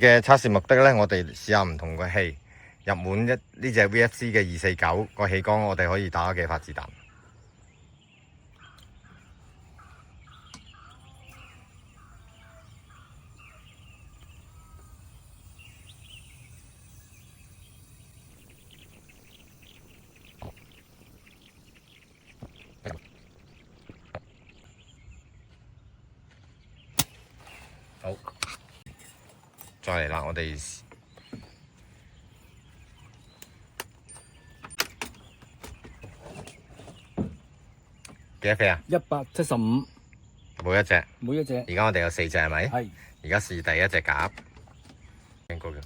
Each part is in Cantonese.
嘅測試目的咧，我哋試下唔同嘅氣，入滿呢隻 VSC 嘅249個氣缸，我哋可以打幾發子彈。好，再嚟啦！我哋幾多飛啊？175，每一隻。每一隻。而家我哋有4隻係咪？係。而家試第一隻鴿，應該嘅。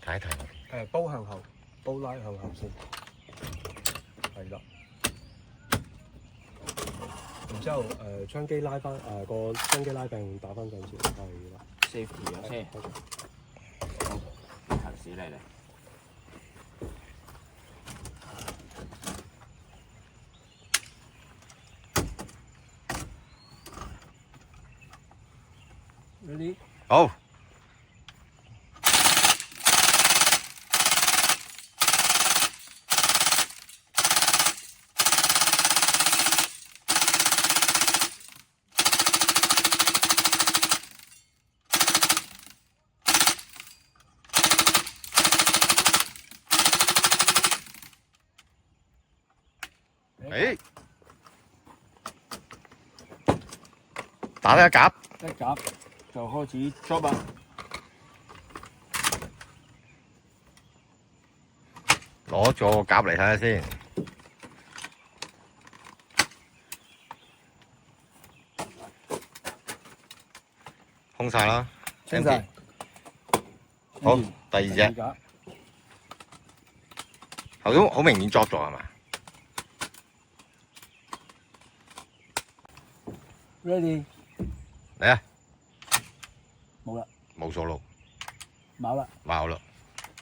睇一睇。煲向後，煲拉向後先。係啦。然之後槍機拉翻個槍機拉柄打翻上先，係啦。Safety 咗先。好，行駛嚟。Ready？ 好。誒，打得一鴿，一鴿就開始 drop 啦。攞咗個鴿嚟睇下先。空晒啦，清晒。好，第二隻。頭先好明顯 drop 咗係嘛？ Ready？ 嚟啊！冇啦，冇數路，冇啦，冇啦。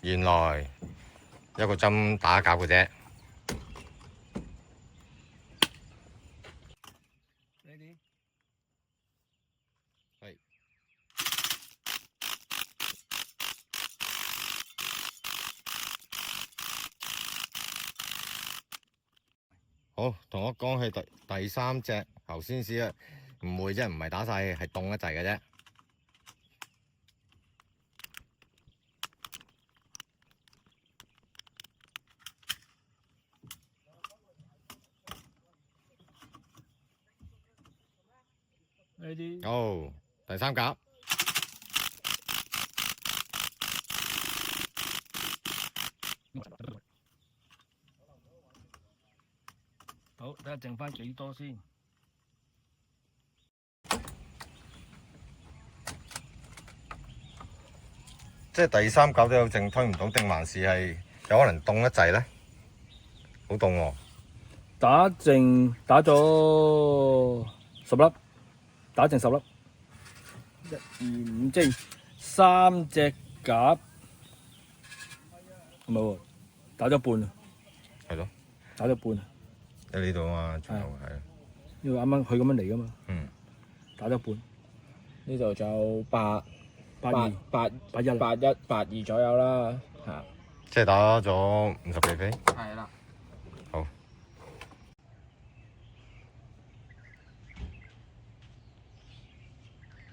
原來一個針打鴿嘅啫。Ready？ 係。好，同我講係第3隻，頭先試啊，唔會啫，唔係打晒，係凍一滯嘅啫。Ready？ 好，第3鴿。好，睇下剩翻幾多先。即係第3鴿都有剩，推唔到，定還是係有可能凍一滯咧？好凍喎！打咗10粒，打剩10粒。1、2、5，即係3隻鴿，唔係喎，打咗半啊。係咯，打咗半啊。喺呢度啊嘛，仲有係啊。因為啱啱佢咁樣嚟噶嘛。嗯。打咗半。呢度就81、81、82左右啦，嚇。即係打咗50幾飛。係啦。